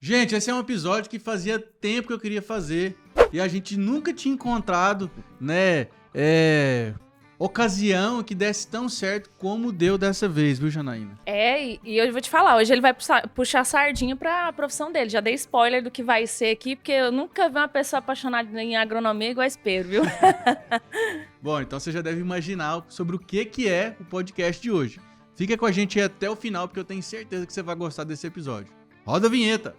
Gente, esse é um episódio que fazia tempo que eu queria fazer e a gente nunca tinha encontrado, né, ocasião que desse tão certo como deu dessa vez, viu, Janaína? E eu vou te falar, hoje ele vai puxar sardinha pra profissão dele. Já dei spoiler do que vai ser aqui, porque eu nunca vi uma pessoa apaixonada em agronomia igual esse Pedro, viu? Bom, então você já deve imaginar sobre o que é o podcast de hoje. Fica com a gente até o final, porque eu tenho certeza que você vai gostar desse episódio. Roda a vinheta!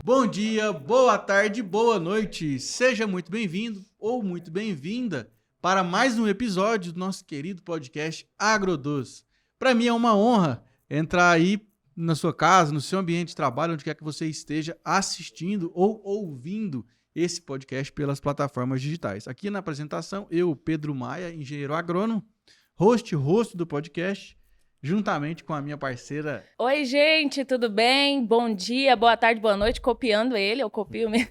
Bom dia, boa tarde, boa noite. Seja muito bem-vindo ou muito bem-vinda para mais um episódio do nosso querido podcast AgroDoce. Para mim é uma honra entrar aí na sua casa, no seu ambiente de trabalho, onde quer que você esteja assistindo ou ouvindo esse podcast pelas plataformas digitais. Aqui na apresentação, eu, Pedro Maia, engenheiro agrônomo, rosto do podcast, juntamente com a minha parceira... Oi, gente, tudo bem? Bom dia, boa tarde, boa noite. Copiando ele, eu copio mesmo.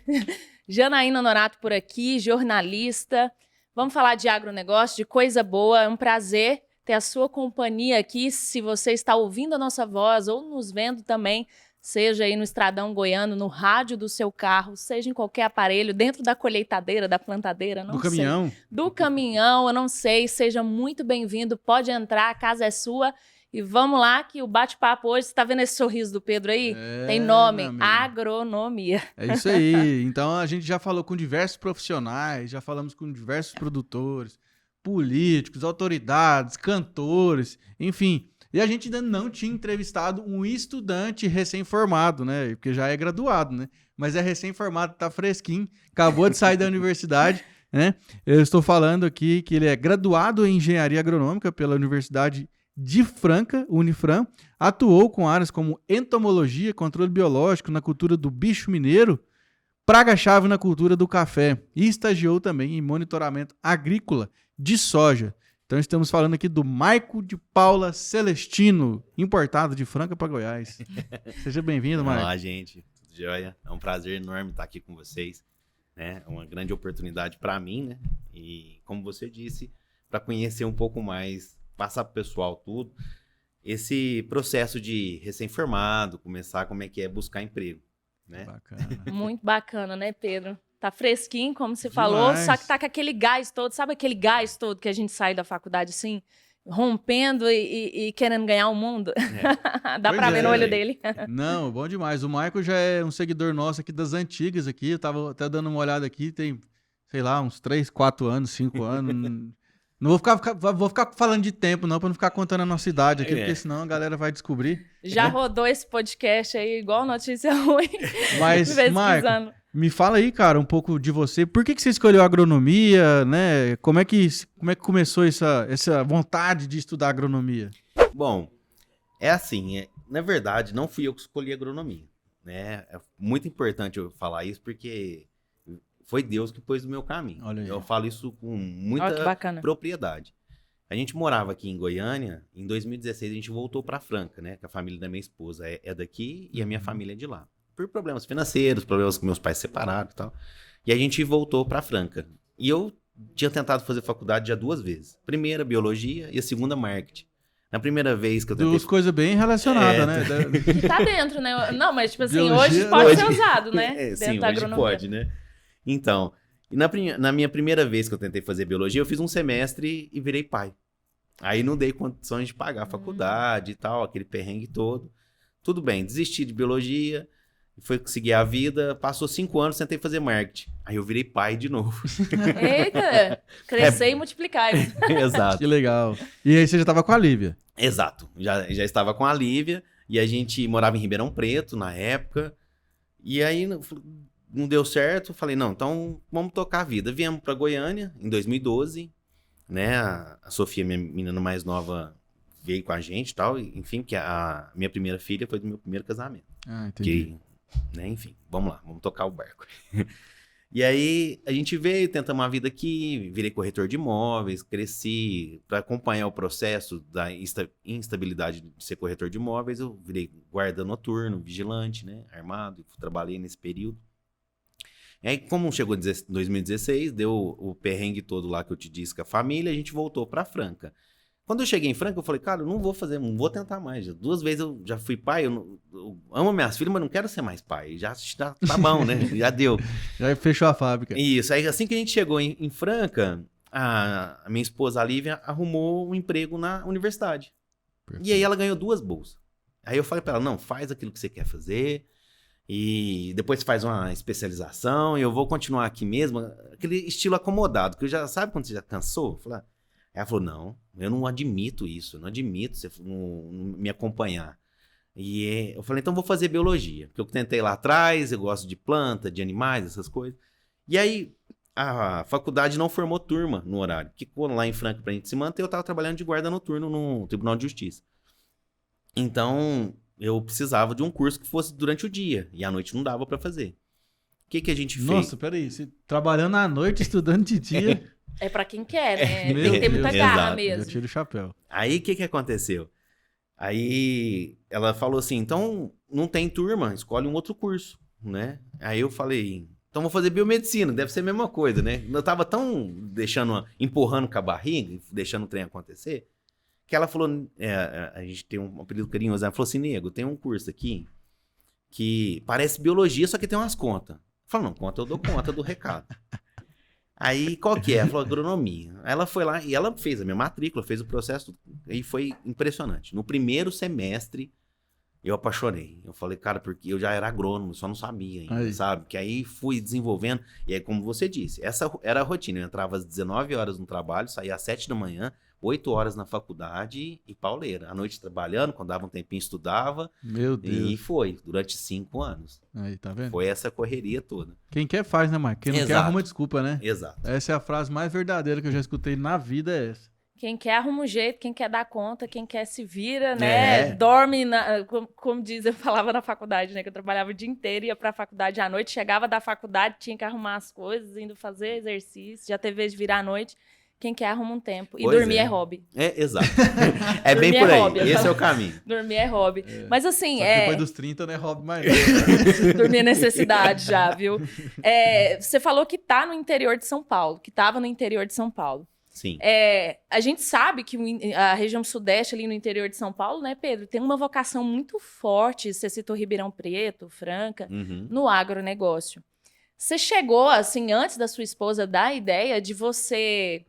Janaína Norato por aqui, jornalista. Vamos falar de agronegócio, de coisa boa. É um prazer ter a sua companhia aqui. Se você está ouvindo a nossa voz ou nos vendo também, seja aí no Estradão Goiano, no rádio do seu carro, seja em qualquer aparelho, dentro da colheitadeira, da plantadeira, não sei. Do caminhão. Do caminhão, eu não sei. Seja muito bem-vindo, pode entrar, a casa é sua. E vamos lá, que o bate-papo hoje, você tá vendo esse sorriso do Pedro aí? Tem nome, agronomia. É isso aí. Então a gente já falou com diversos profissionais, já falamos com diversos produtores, políticos, autoridades, cantores, enfim. E a gente ainda não tinha entrevistado um estudante recém-formado, né? Porque já é graduado, né? Mas é recém-formado, tá fresquinho, acabou de sair da universidade, né? Eu estou falando aqui que ele é graduado em engenharia agronômica pela Universidade de Franca, Unifran, atuou com áreas como entomologia, controle biológico na cultura do bicho mineiro, praga-chave na cultura do café e estagiou também em monitoramento agrícola de soja. Então estamos falando aqui do Maico de Paula Celestino, importado de Franca para Goiás. Seja bem-vindo, Maico. Olá, gente. Tudo jóia? É um prazer enorme estar aqui com vocês. Né? É uma grande oportunidade para mim, né? E como você disse, para conhecer um pouco mais, passar para o pessoal tudo, esse processo de recém-formado, começar como é que é buscar emprego, né? Bacana. Muito bacana, né, Pedro? Tá fresquinho, como você Demais. falou, só que tá com aquele gás todo, sabe aquele gás todo que a gente sai da faculdade assim, rompendo e querendo ganhar o mundo? É. Dá Pois pra ver é. no olho dele. Não, bom demais. O Michael já é um seguidor nosso aqui das antigas aqui. Eu tava até dando uma olhada aqui, tem, sei lá, uns 3, 4 anos, 5 anos. Não vou ficar falando de tempo, não, pra não ficar contando a nossa idade aqui, porque senão a galera vai descobrir. Já rodou esse podcast aí, igual notícia ruim. Mas, Michael, pesquisando. me fala aí, cara, um pouco de você. Por que você escolheu agronomia, né? Como é que começou essa vontade de estudar agronomia? Bom, é assim, na verdade, não fui eu que escolhi agronomia, né? É muito importante eu falar isso, porque foi Deus que pôs no meu caminho. Olha aí. Eu falo isso com Ó, que muita bacana. propriedade. A gente morava aqui em Goiânia, em 2016 a gente voltou para Franca, né? Que a família da minha esposa é daqui e a minha família é de lá. Por problemas financeiros, problemas que meus pais separaram e tal. E a gente voltou para Franca. E eu tinha tentado fazer faculdade já 2 vezes. Primeira, biologia, e a segunda, marketing. Na primeira vez que eu tentei... Duas coisas bem relacionadas, né? Tá dentro, né? Não, mas tipo assim, Biologia, hoje pode hoje- ser usado, né? Dentro sim, da hoje agronomia. pode, né? Então, e na minha primeira vez que eu tentei fazer biologia, eu fiz um semestre e virei pai. Aí não dei condições de pagar a faculdade e tal, aquele perrengue todo. Tudo bem, desisti de biologia, fui seguir a vida, passou 5 anos, tentei fazer marketing. Aí eu virei pai de novo. Eita, crescer e multiplicar. Exato. Que legal. E aí você já tava com a Lívia. Exato. Já estava com a Lívia e a gente morava em Ribeirão Preto na época. E aí não deu certo. Falei, não, então vamos tocar a vida. Viemos para Goiânia em 2012, né? A Sofia, minha menina mais nova, veio com a gente e tal. Enfim, porque a minha primeira filha foi do meu primeiro casamento. Ah, entendi. Que, né, enfim, vamos lá, vamos tocar o barco. E aí a gente veio, tentamos uma vida aqui, virei corretor de imóveis, cresci para acompanhar o processo da instabilidade de ser corretor de imóveis, eu virei guarda noturno, vigilante, né, armado, trabalhei nesse período. E aí, como chegou 2016, deu o perrengue todo lá que eu te disse com a família, a gente voltou para Franca. Quando eu cheguei em Franca, eu falei, cara, eu não vou tentar mais. 2 vezes eu já fui pai, eu amo minhas filhas, mas não quero ser mais pai. Já tá bom, né? Já deu. Já fechou a fábrica. Isso, aí assim que a gente chegou em Franca, a minha esposa, a Lívia, arrumou um emprego na universidade. Perfeito. E aí ela ganhou 2 bolsas. Aí eu falei pra ela, não, faz aquilo que você quer fazer, e depois você faz uma especialização, e eu vou continuar aqui mesmo, aquele estilo acomodado, que eu já, sabe quando você já cansou? Aí ela falou, não, eu não admito isso, eu não admito você não me acompanhar. E eu falei, então vou fazer biologia, porque eu tentei lá atrás, eu gosto de planta, de animais, essas coisas. E aí a faculdade não formou turma no horário, ficou lá em Franca pra gente se manter, eu tava trabalhando de guarda noturno no Tribunal de Justiça. Então, eu precisava de um curso que fosse durante o dia, e à noite não dava pra fazer. O que a gente fez? Nossa, peraí, você trabalhando à noite, estudando de dia. É pra quem quer, né? Meu Tem que ter muita Deus. garra Exato. Eu mesmo. tiro o chapéu. Aí, o que aconteceu? Aí, ela falou assim, então, não tem turma, escolhe um outro curso, né? Aí eu falei, então vou fazer biomedicina, deve ser a mesma coisa, né? Eu tava tão empurrando com a barriga, deixando o trem acontecer, que ela falou, a gente tem um apelido carinhoso, ela falou assim, nego, tem um curso aqui que parece biologia, só que tem umas contas. Eu falei, não, conta eu dou conta do recado. Aí, qual que é? Ela falou, agronomia. Aí ela foi lá e ela fez a minha matrícula, fez o processo, e foi impressionante. No primeiro semestre, eu apaixonei. Eu falei, cara, porque eu já era agrônomo, só não sabia ainda, Aí. sabe? Que aí fui desenvolvendo, e aí, como você disse, essa era a rotina. Eu entrava às 19 horas no trabalho, saía às 7 da manhã, 8 horas na faculdade e pauleira. À noite trabalhando, quando dava um tempinho, estudava, Meu Deus. e foi, durante 5 anos. Aí, tá vendo? Foi essa correria toda. Quem quer faz, né, Mike? Quem não quer Exato. arruma desculpa, né? Exato. Essa é a frase mais verdadeira que eu já escutei na vida, é essa. Quem quer arruma um jeito, quem quer dar conta, quem quer se vira, né? É. Dorme, como diz, eu falava na faculdade, né? Que eu trabalhava o dia inteiro, ia pra faculdade à noite, chegava da faculdade, tinha que arrumar as coisas, indo fazer exercício, já teve vez de virar à noite. Quem quer arruma um tempo. E Pois dormir é. é hobby. É, exato. É bem Dormir por é aí. hobby, eu Esse falo. é o caminho. Dormir é hobby. Mas assim, Só que depois dos 30 não é hobby mais. dormir é necessidade já, viu? Você falou que tá no interior de São Paulo, que tava no interior de São Paulo. Sim. A gente sabe que a região sudeste, ali no interior de São Paulo, né, Pedro, tem uma vocação muito forte, você citou Ribeirão Preto, Franca, Uhum. no agronegócio. Você chegou, assim, antes da sua esposa dar a ideia de você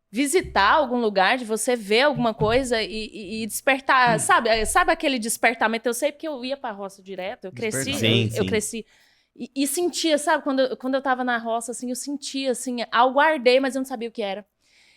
visitar algum lugar, de você ver alguma coisa e despertar, sabe aquele despertamento? Eu sei porque eu ia pra roça direto, eu cresci, Sim, eu sim. cresci e sentia, sabe, quando eu tava na roça, assim, eu sentia, assim, algo ardei, mas eu não sabia o que era.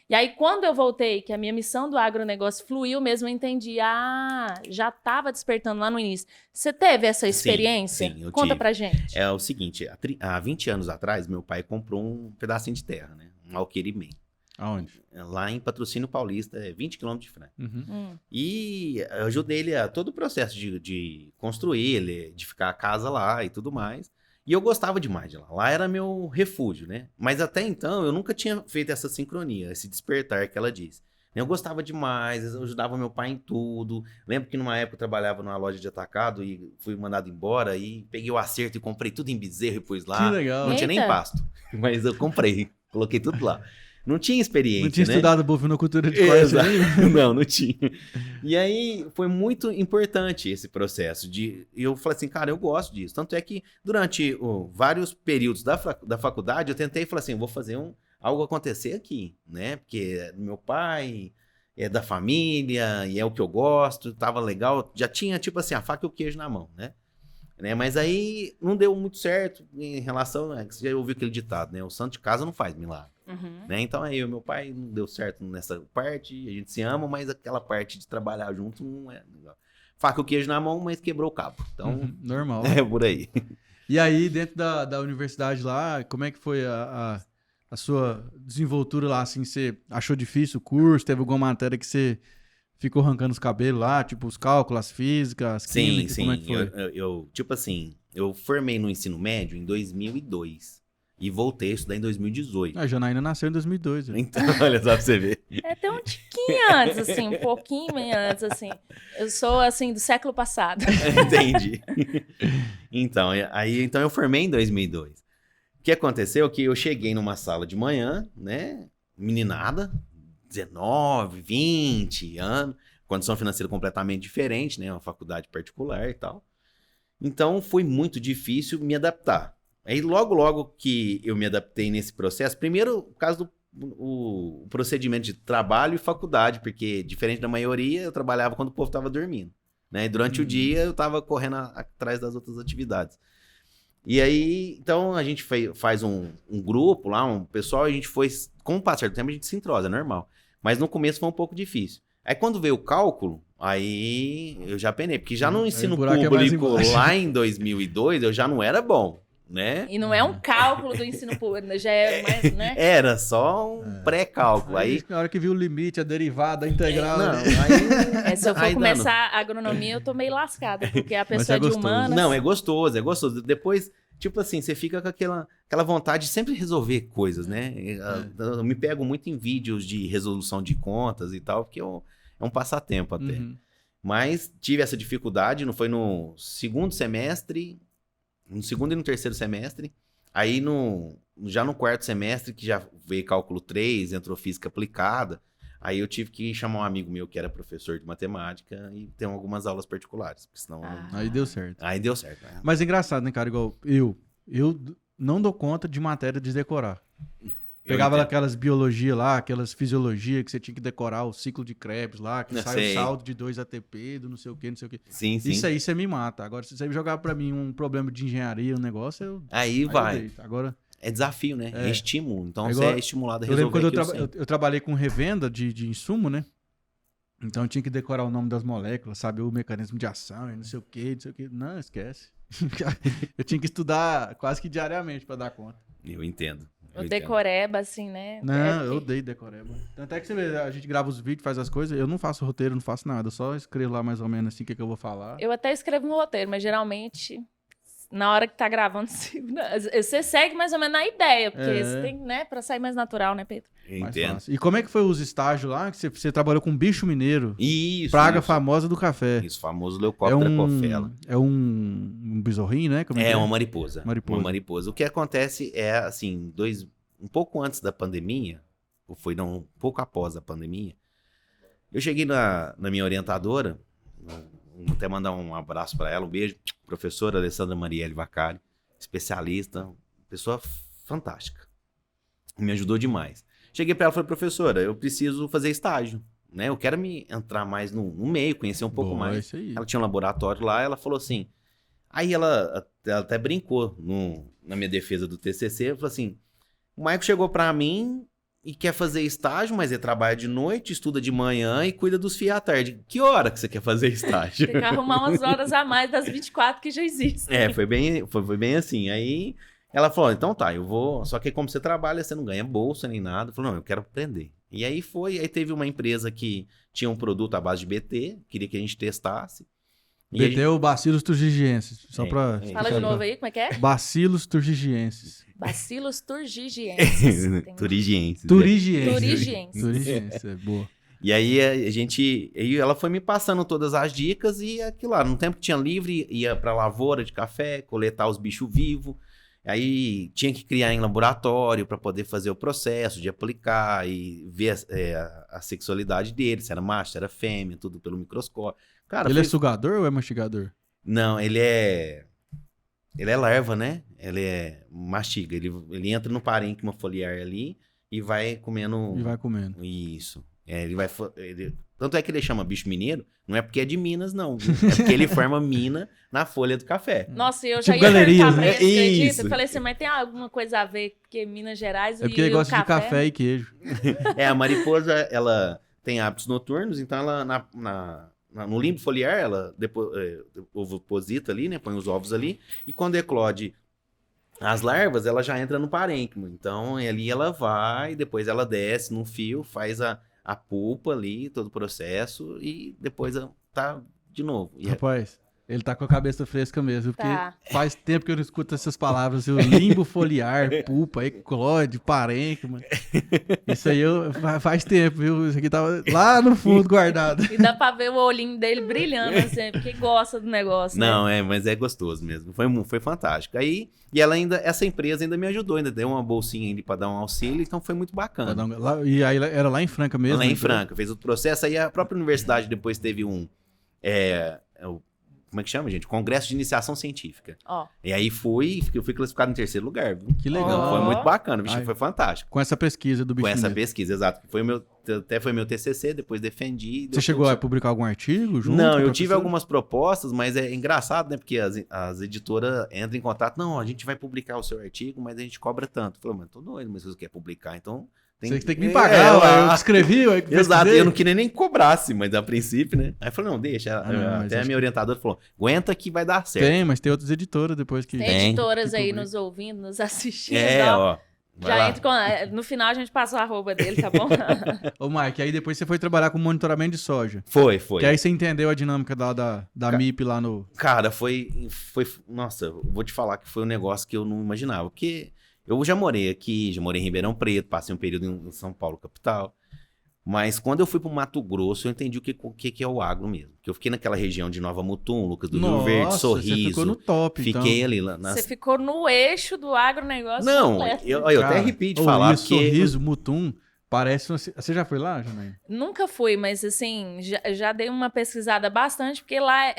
E aí, quando eu voltei, que a minha missão do agronegócio fluiu mesmo, eu entendi, já estava despertando lá no início. Você teve essa experiência? sim, eu Conta tive. pra gente. É o seguinte, há 20 anos atrás, meu pai comprou um pedacinho de terra, né? Um alqueire-man. Aonde? Lá em Patrocínio Paulista, 20 quilômetros de Franca. Uhum. E eu ajudei ele a todo o processo de construir, edificar a casa lá e tudo mais. E eu gostava demais de lá. Lá era meu refúgio, né? Mas até então eu nunca tinha feito essa sincronia, esse despertar que ela disse. Eu gostava demais, eu ajudava meu pai em tudo. Lembro que numa época eu trabalhava numa loja de atacado e fui mandado embora e peguei o acerto e comprei tudo em bezerro e pus lá. Que legal. Não tinha nem Eita. pasto, mas eu comprei, coloquei tudo lá. Não tinha experiência, Não tinha né? estudado bovinocultura de corte Exato. aí? Não tinha. E aí foi muito importante esse processo de eu falei assim, cara, eu gosto disso. Tanto é que durante vários períodos da faculdade eu tentei falar assim, vou fazer algo acontecer aqui, né? Porque meu pai é da família e é o que eu gosto, tava legal, já tinha tipo assim a faca e o queijo na mão, né? Mas aí não deu muito certo em relação, você já ouviu aquele ditado, né? O santo de casa não faz milagre. Uhum. Né? Então aí o meu pai não deu certo nessa parte, a gente se ama, mas aquela parte de trabalhar junto não é legal. Faca e o queijo na mão, mas quebrou o cabo. Então, Uhum, normal. é por aí. E aí, dentro da universidade lá, como é que foi a sua desenvoltura lá? Assim, você achou difícil o curso? Teve alguma matéria que você ficou arrancando os cabelos lá? Tipo, os cálculos, as físicas, as químicas, como é que foi? Eu, tipo assim, eu formei no ensino médio em 2002 e voltei a estudar em 2018. A Janaína nasceu em 2002. né? Então, olha só pra você ver. Tem um tiquinho antes, assim, um pouquinho antes, assim. Eu sou, assim, do século passado. Entendi. Então eu formei em 2002. O que aconteceu é que eu cheguei numa sala de manhã, né? Meninada, 19, 20 anos, condição financeira completamente diferente, né? Uma faculdade particular e tal. Então, foi muito difícil me adaptar. Aí, logo que eu me adaptei nesse processo, primeiro, por causa do o procedimento de trabalho e faculdade, porque, diferente da maioria, eu trabalhava quando o povo estava dormindo, né? E durante o dia, eu estava correndo atrás das outras atividades. E aí, então, a gente faz um grupo lá, um pessoal, a gente foi, com o passar do tempo, a gente se entrosa, é normal. Mas no começo foi um pouco difícil. Aí, quando veio o cálculo, aí eu já penei, porque já no ensino público, lá em 2002, eu já não era bom, né? E não é um cálculo do ensino público, já é mais, né? Era só um pré-cálculo. Aí, na hora que viu o limite, a derivada, a integral... não, aí, se eu for começar a agronomia, eu tô meio lascada, porque a pessoa é de humanas... Não, é gostoso, é gostoso. Depois, tipo assim, você fica com aquela vontade de sempre resolver coisas, né? Eu me pego muito em vídeos de resolução de contas e tal, porque é um passatempo até. Uhum. Mas tive essa dificuldade, não foi no segundo semestre... No segundo e no terceiro semestre. Aí, já no quarto semestre, que já veio cálculo 3, entrou física aplicada, aí eu tive que chamar um amigo meu que era professor de matemática e ter algumas aulas particulares, porque senão... Aí deu certo. Aí deu certo. Né? Mas é engraçado, né, cara? Igual eu não dou conta de matéria de decorar. Pegava aquelas biologia lá, aquelas fisiologia que você tinha que decorar o ciclo de Krebs lá, que sai o saldo de 2 ATP, do não sei o que, não sei o que. Sim. Isso aí você me mata. Agora, se você jogar pra mim um problema de engenharia, um negócio, Aí vai. Eu deito. Agora, é desafio, né? É estímulo. Então igual, você é estimulado a resolver. Eu lembro quando eu trabalhei com revenda de insumo, né? Então eu tinha que decorar o nome das moléculas, saber o mecanismo de ação e não sei o que, não sei o que. Não, esquece. Eu tinha que estudar quase que diariamente pra dar conta. Eu entendo. O decoreba, assim, né? Não, eu odeio decoreba. Tanto é que você vê, a gente grava os vídeos, faz as coisas, eu não faço roteiro, não faço nada, eu só escrevo lá mais ou menos assim o que eu vou falar. Eu até escrevo no roteiro, mas geralmente, na hora que tá gravando, você segue mais ou menos na ideia, porque você tem, né, pra sair mais natural, né, Pedro? Eu entendo. E como é que foi os estágios lá, que você trabalhou com bicho mineiro? Isso. Praga famosa do café. Isso, famoso Leucóptera cofela. É um besorrinho, né? Como é uma mariposa. Uma mariposa. O que acontece é, assim, um pouco antes da pandemia, ou foi não, um pouco após a pandemia, eu cheguei na minha orientadora, vou até mandar um abraço para ela, um beijo, professora Alessandra Marielle Vacari, especialista, pessoa fantástica, me ajudou demais. Cheguei para ela e falei, professora, eu preciso fazer estágio, né? Eu quero me entrar mais no meio, conhecer um pouco mais. Isso aí. Ela tinha um laboratório lá, ela falou assim, aí ela até brincou na minha defesa do TCC, falou assim, o Maico chegou pra mim e quer fazer estágio, mas ele trabalha de noite, estuda de manhã e cuida dos fios à tarde. Que hora que você quer fazer estágio? Tem que arrumar umas horas a mais das 24 que já existem. Foi bem assim. Aí ela falou, então tá, eu vou... Só que como você trabalha, você não ganha bolsa nem nada. Eu falei, não, eu quero aprender. E aí teve uma empresa que tinha um produto à base de BT, queria que a gente testasse. BT é o Bacillus turgigiensis. Só pra... Fala de novo aí, como é que é? Bacillus turgigiensis. Bacillus turgigiensis. Turigiensis, é boa. E aí ela foi me passando todas as dicas e aquilo lá, no tempo que tinha livre, ia pra lavoura de café, coletar os bichos vivos. Aí tinha que criar em laboratório para poder fazer o processo de aplicar e ver a sexualidade dele, se era macho, se era fêmea, tudo pelo microscópio. Cara, ele é sugador ou é mastigador? Não, ele é larva, né? Ele mastiga, ele entra no parênquima foliar ali e vai comendo. E vai comendo. Isso. Tanto é que ele chama bicho mineiro, não é porque é de Minas, não. É porque ele forma mina na folha do café. Nossa, eu já ia galerias, perguntar pra né? ele, acredita? Isso. Eu falei assim, mas tem alguma coisa a ver porque Minas Gerais É porque ele gosta de café e queijo. A mariposa, ela tem hábitos noturnos, então ela no limbo foliar, ela ovoposita ali, né? Põe os ovos ali, e quando eclode as larvas, ela já entra no parênquima. Então, ali ela vai, depois ela desce no fio, faz a pulpa ali, todo o processo, e depois tá de novo. Rapaz, Ele tá com a cabeça fresca mesmo, porque Tá. faz tempo que eu não escuto essas palavras, o limbo foliar, pulpa, eclode, parênquima. Isso aí faz tempo, viu? Isso aqui tava lá no fundo guardado. E dá pra ver o olhinho dele brilhando, assim, porque gosta do negócio, né? Não, mas é gostoso mesmo. Foi fantástico. Aí, e essa empresa ainda me ajudou, ainda deu uma bolsinha ali pra dar um auxílio, então foi muito bacana. E aí era lá em Franca mesmo? Lá em né? Franca, fez o processo, aí a própria universidade depois teve como é que chama, gente? Congresso de Iniciação Científica. Ó. E aí eu fui classificado em terceiro lugar, viu? Que legal. Então, foi muito bacana, bicho, Ai. foi fantástico. Com essa pesquisa do Com bichinho. essa dele. pesquisa, exato. Até foi meu TCC, depois defendi. Você chegou a publicar algum artigo junto? Não, com a eu tive professora? algumas propostas, mas é engraçado, né? Porque as editoras entram em contato. Não, a gente vai publicar o seu artigo, mas a gente cobra tanto. Eu falei, mas tô doido, mas se você quer publicar, então... Você tem que me pagar, ué, eu escrevi, eu Exato, pesquisei. eu não queria nem cobrasse, mas a princípio, né? Aí eu falei, não, deixa. não, mas Até a acho minha orientadora falou, aguenta que vai dar certo. Tem, mas tem outras editoras depois que... Tem editoras que aí publica. nos ouvindo, nos assistindo. Ó. Vai Já lá. entra com... No final a gente passa o arroba dele, tá bom? Ô, Mike, aí depois você foi trabalhar com monitoramento de soja. Foi. Que aí você entendeu a dinâmica da MIP lá no... Cara, foi. Nossa, eu vou te falar que foi um negócio que eu não imaginava. Porque eu já morei aqui, já morei em Ribeirão Preto, passei um período em São Paulo, capital. Mas quando eu fui pro Mato Grosso, eu entendi o que é o agro mesmo. Que eu fiquei naquela região de Nova Mutum, Lucas do Rio Verde, Sorriso. Você ficou no top, Fiquei ali lá Você ficou no eixo do agronegócio. Não, completo. eu até Cara, arrepio de falar. Isso, Porque Sorriso, Mutum, parece... Você já foi lá, Janaína? Nunca fui, mas assim, já dei uma pesquisada bastante, porque lá,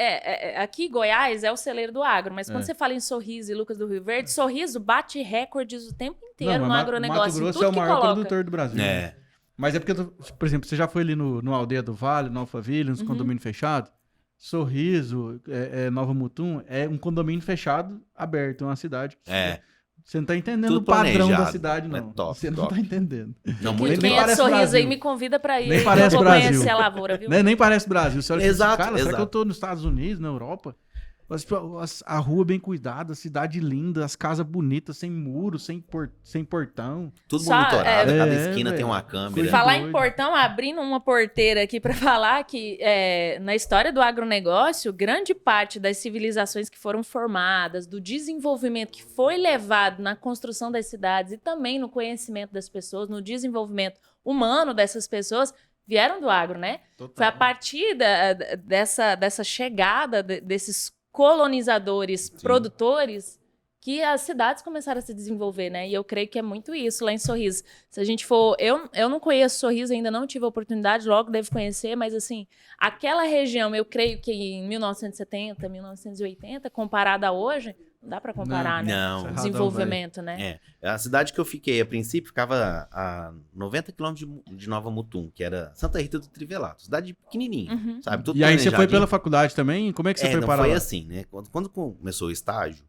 aqui em Goiás é o celeiro do agro, mas quando você fala em Sorriso e Lucas do Rio Verde, Sorriso bate recordes o tempo inteiro no mas agronegócio. Mato em Grosso tudo é o que maior coloca. produtor do Brasil. né? Mas é porque, por exemplo, você já foi ali no Aldeia do Vale, no Alphaville, nos condomínios fechados? Sorriso, Nova Mutum, é um condomínio fechado, aberto, é uma cidade. Você não tá entendendo Tudo o padrão planejado. da cidade, não. É top, Você não top. tá entendendo. Não, Quem muito nem é top. de parece Sorriso Brasil. aí me convida pra ir. Nem que parece eu vou Brasil. conhecer a lavoura, viu? Nem parece Brasil. Você olha e fala Exato, assim, cara, será que exato. eu tô nos Estados Unidos, na Europa? A rua bem cuidada, a cidade linda, as casas bonitas, sem muro, sem portão. Tudo Só, monitorado, cada é, esquina velho. tem uma câmera. Coisa Falar doido. em portão, abrindo uma porteira aqui para falar que na história do agronegócio, grande parte das civilizações que foram formadas, do desenvolvimento que foi levado na construção das cidades e também no conhecimento das pessoas, no desenvolvimento humano dessas pessoas, vieram do agro, né? Foi a partir dessa chegada desses colonizadores, produtores, que as cidades começaram a se desenvolver, né? E eu creio que é muito isso lá em Sorriso. Se a gente for... Eu não conheço Sorriso, ainda não tive a oportunidade, logo devo conhecer, mas assim, aquela região, eu creio que em 1970, 1980, comparada a hoje, não dá para comparar, né? Não. O desenvolvimento, né? A cidade que eu fiquei, a princípio, ficava a 90 quilômetros de Nova Mutum, que era Santa Rita do Trivelato. Cidade pequenininha, sabe? Tudo E aí você foi planejadinho. pela faculdade também? Como é que você foi Não para foi lá? assim, né? Quando começou o estágio,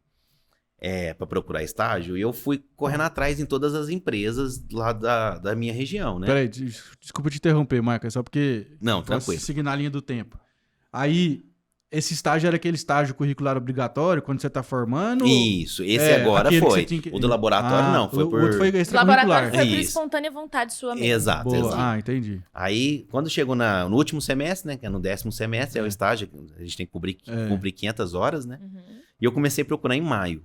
para procurar estágio, eu fui correndo atrás em todas as empresas lá da minha região, né? Peraí, desculpa te interromper, Marca, só porque... Não, pra tranquilo. seguir na linha do tempo. Aí, esse estágio era aquele estágio curricular obrigatório, quando você tá formando? Isso, esse agora aquele que foi. você tinha que- O do laboratório não, foi o por... outro foi O laboratório extracurricular. foi por Isso. espontânea vontade sua mesmo. Exato, Boa. exato. Ah, entendi. Aí, quando chegou no último semestre, né, que é no 10º semestre, é o estágio, a gente tem que cumprir 500 horas, né? E eu comecei a procurar em maio.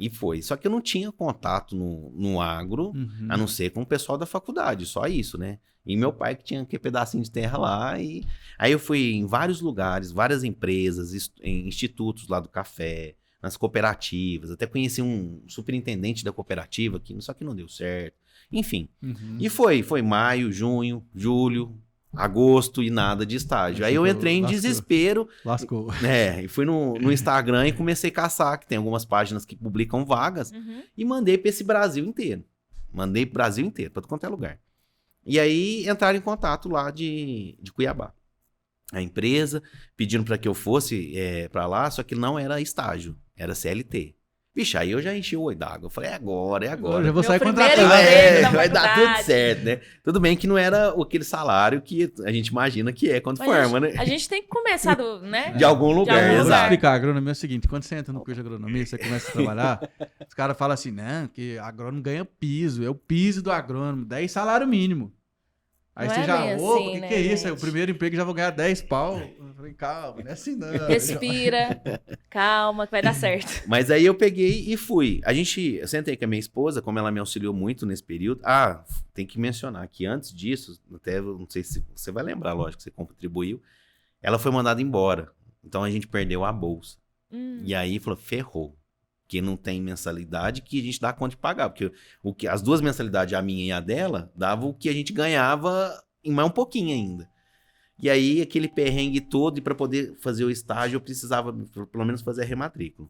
E foi. Só que eu não tinha contato no agro, a não ser com o pessoal da faculdade, só isso, né? E meu pai que tinha aquele pedacinho de terra lá. E aí eu fui em vários lugares, várias empresas, em institutos lá do café, nas cooperativas. Até conheci um superintendente da cooperativa, só que não deu certo. Enfim. E foi maio, junho, julho, agosto e nada de estágio. Aí eu entrei em desespero. Lascou. E fui no Instagram e comecei a caçar, que tem algumas páginas que publicam vagas, e mandei para esse Brasil inteiro. Mandei pro Brasil inteiro, para quanto é lugar. E aí entraram em contato lá de Cuiabá. A empresa pedindo para que eu fosse para lá, só que não era estágio, era CLT. Vixe, aí eu já enchi o olho d'água. Eu falei, é agora. Eu já vou Meu sair primeiro contratando. emprego da Vai dar faculdade. tudo certo, né? Tudo bem que não era aquele salário que a gente imagina que é quando Mas forma, né? a gente tem que começar né? De algum lugar, algum Eu vou lugar. explicar, a agronomia é o seguinte, quando você entra no curso de agronomia, você começa a trabalhar, os caras falam assim, não, que agrônomo ganha piso, é o piso do agrônomo, 10 salário mínimo. Aí Não você é já, bem opa, assim, que né, é isso? Aí o gente? primeiro emprego já vou ganhar 10 pau. Eu falei, calma, não é assim não. Respira, calma, que vai dar certo. Mas aí eu peguei e fui. Eu sentei com a minha esposa, como ela me auxiliou muito nesse período. Ah, tem que mencionar que antes disso, até eu não sei se você vai lembrar, lógico, que você contribuiu, ela foi mandada embora. Então a gente perdeu a bolsa. E aí falou, ferrou. Que não tem mensalidade que a gente dá conta de pagar. Porque as duas mensalidades, a minha e a dela, dava o que a gente ganhava em mais um pouquinho ainda. E aí, aquele perrengue todo, e para poder fazer o estágio, eu precisava, pelo menos, fazer a rematrícula.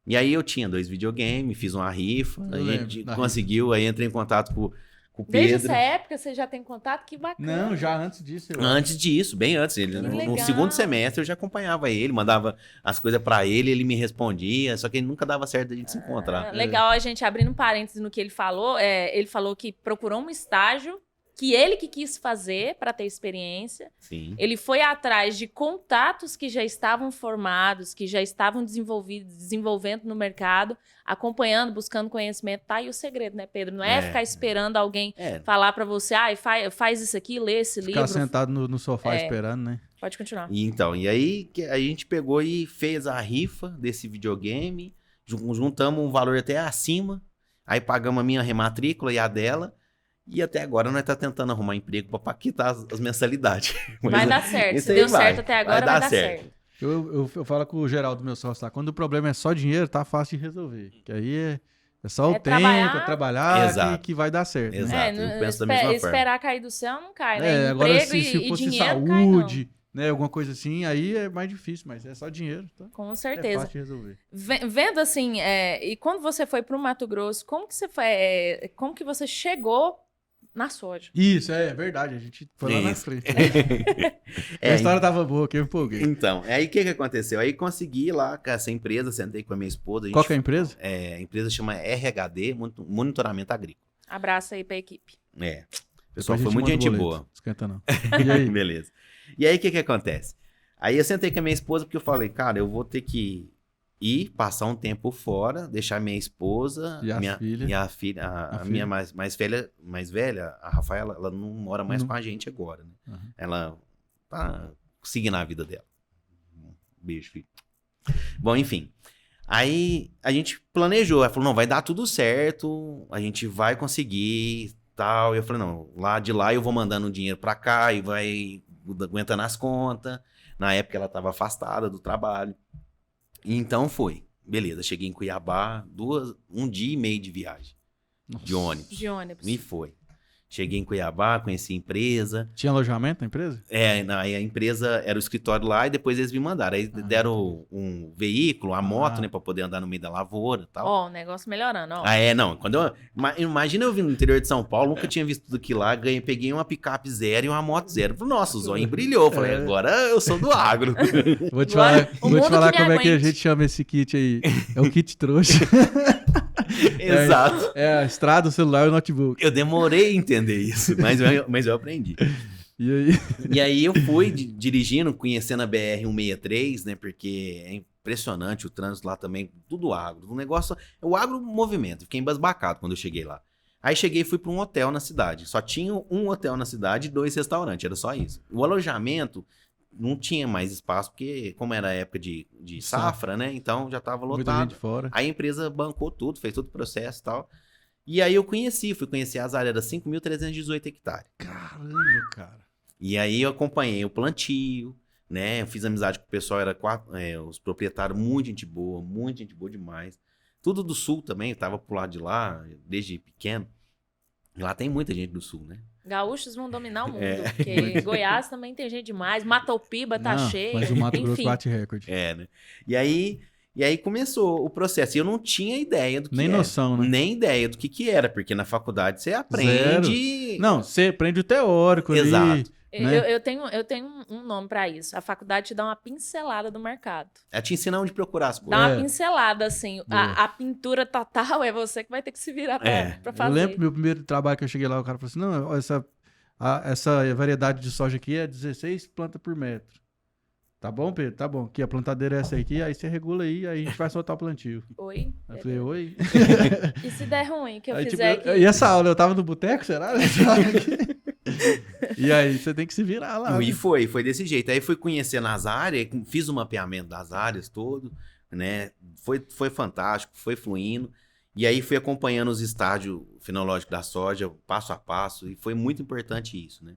E aí, eu tinha 2 videogames, fiz uma rifa, a gente conseguiu, aí entrei em contato com o Pedro. Desde essa época você já tem contato? Que bacana. Não, já antes disso. Antes disso, bem antes. Que No legal. segundo semestre, eu já acompanhava ele, mandava as coisas para ele me respondia, só que ele nunca dava certo da gente se encontrar. Legal, a gente abrindo um parênteses no que ele falou que procurou um estágio que ele que quis fazer para ter experiência. Sim. Ele foi atrás de contatos que já estavam formados, que já estavam desenvolvendo no mercado, acompanhando, buscando conhecimento. Tá aí o segredo, né, Pedro? Não é ficar esperando alguém falar para você, faz isso aqui, lê esse livro. Ficar sentado no sofá esperando, né? Pode continuar. E aí a gente pegou e fez a rifa desse videogame, juntamos um valor até acima, aí pagamos a minha rematrícula e a dela, e até agora nós estamos tentando arrumar emprego para quitar as mensalidades. Vai dar certo. Se deu certo até agora, vai dar certo. Eu falo com o Geraldo, meu sócio lá, quando o problema é só dinheiro, tá fácil de resolver. Que aí é só o tempo, trabalhar que vai dar certo. Exato, né? eu penso da mesma forma. Esperar cair do céu não cai, né? Agora Emprego se fosse dinheiro, saúde, né, alguma coisa assim, aí é mais difícil, mas é só dinheiro. Tá? Com certeza. É fácil de resolver. Vendo assim, e quando você foi para o Mato Grosso, como que você chegou na soja? Isso, é verdade, a gente foi lá na frente. A história tava boa, que eu empolguei. Então, aí o que aconteceu? Aí consegui lá com essa empresa, sentei com a minha esposa. Qual que é a empresa? A empresa chama RHD, Monitoramento Agrícola. Abraço aí pra equipe. O pessoal foi muito gente boa. Esquenta não. E aí? Beleza. E aí o que acontece? Aí eu sentei com a minha esposa porque eu falei, cara, eu vou ter que ir passar um tempo fora, deixar minha esposa e a minha mais velha, a Rafaela, ela não mora mais com a gente agora, né? Uhum. Ela tá seguindo a vida dela. Beijo, filho. Bom, enfim. Aí a gente planejou, ela falou, não, vai dar tudo certo, a gente vai conseguir, tal. E eu falei, não, lá de lá eu vou mandando dinheiro pra cá e vai aguentando as contas. Na época ela tava afastada do trabalho. Então foi. Beleza, cheguei em Cuiabá, 1 dia e meio de viagem. Nossa. De ônibus. E foi. Cheguei em Cuiabá, conheci a empresa. Tinha alojamento na empresa? Aí a empresa era o escritório lá e depois eles me mandaram. Aí deram um veículo, a moto, né, pra poder andar no meio da lavoura e tal. Ó, o negócio melhorando, ó. Não. Imagina eu vindo no interior de São Paulo, nunca tinha visto tudo aquilo lá, peguei uma picape zero e uma moto zero. Falei, nossa, o zóio brilhou. Falei, agora eu sou do agro. Vou te falar como é que a gente chama esse kit aí. É o kit trouxa. Exato. É a estrada, o celular e o notebook. Eu demorei a entender isso, mas eu aprendi. E aí? E aí eu fui dirigindo, conhecendo a BR-163, né? Porque é impressionante o trânsito lá também, tudo agro. O agro movimento. Fiquei embasbacado quando eu cheguei lá. Aí cheguei e fui para um hotel na cidade. Só tinha um hotel na cidade e 2 restaurantes, era só isso. O alojamento não tinha mais espaço, porque como era a época de safra, né? Então já estava lotado. Fora. Aí a empresa bancou tudo, fez todo o processo e tal. E aí eu fui conhecer as áreas, era 5.318 hectares. Caramba, cara. E aí eu acompanhei o plantio, né? Eu fiz amizade com o pessoal, os proprietários, muita gente boa demais. Tudo do sul também, eu tava pro lado de lá, desde pequeno. E lá tem muita gente do sul, né? Gaúchos vão dominar o mundo, porque Goiás também tem gente demais, Matopiba tá cheio. Mas o Mato Grosso bate recorde. Né? E aí começou o processo. E eu não tinha ideia do que Nem era. noção, né? Nem ideia do que era, porque na faculdade você aprende... Zero. Não, você aprende o teórico. Exato. Ali, né? Eu tenho um nome pra isso. A faculdade te dá uma pincelada do mercado. Ela te ensina onde procurar as coisas. Dá uma pincelada, assim. A pintura total é você que vai ter que se virar pra fazer. Eu lembro do meu primeiro trabalho que eu cheguei lá, o cara falou assim, não, essa variedade de soja aqui é 16 plantas por metro. Tá bom, Pedro? Tá bom. Aqui, a plantadeira é essa aqui, aí você regula aí a gente vai soltar o plantio. Oi? Eu falei, oi? E se der ruim, que eu aí, fizer tipo, aqui? E essa aula, eu tava no boteco, será? E aí você tem que se virar lá. E né? foi desse jeito. Aí fui conhecendo as áreas, fiz o mapeamento das áreas todo, né? Foi fantástico, foi fluindo. E aí fui acompanhando os estágios fenológicos da soja, passo a passo, e foi muito importante isso, né?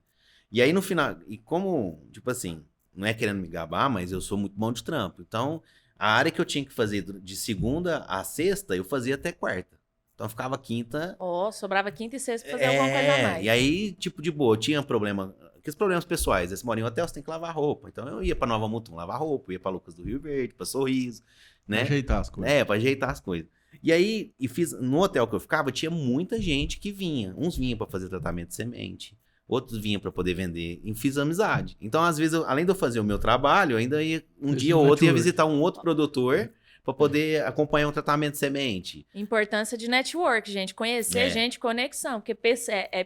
E aí no final, e como, tipo assim, não é querendo me gabar, mas eu sou muito bom de trampo. Então, a área que eu tinha que fazer de segunda a sexta, eu fazia até quarta. Então, eu ficava quinta. Ó, sobrava quinta e sexta pra fazer alguma coisa a mais. E aí, tipo, de boa, eu tinha problema, aqueles problemas pessoais. Você mora em hotel, você tem que lavar roupa. Então, eu ia pra Nova Mutum lavar roupa, eu ia pra Lucas do Rio Verde, pra Sorriso, né? Ajeitar as coisas. Pra ajeitar as coisas. E aí, no hotel que eu ficava, tinha muita gente que vinha. Uns vinham pra fazer tratamento de semente, outros vinham pra poder vender. E fiz amizade. Então, às vezes, além de eu fazer o meu trabalho, eu ainda ia, um Fez dia um ou outro, ia network. visitar um outro produtor pra poder acompanhar um tratamento de semente. Importância de network, gente. Conhecer É. gente, conexão. Porque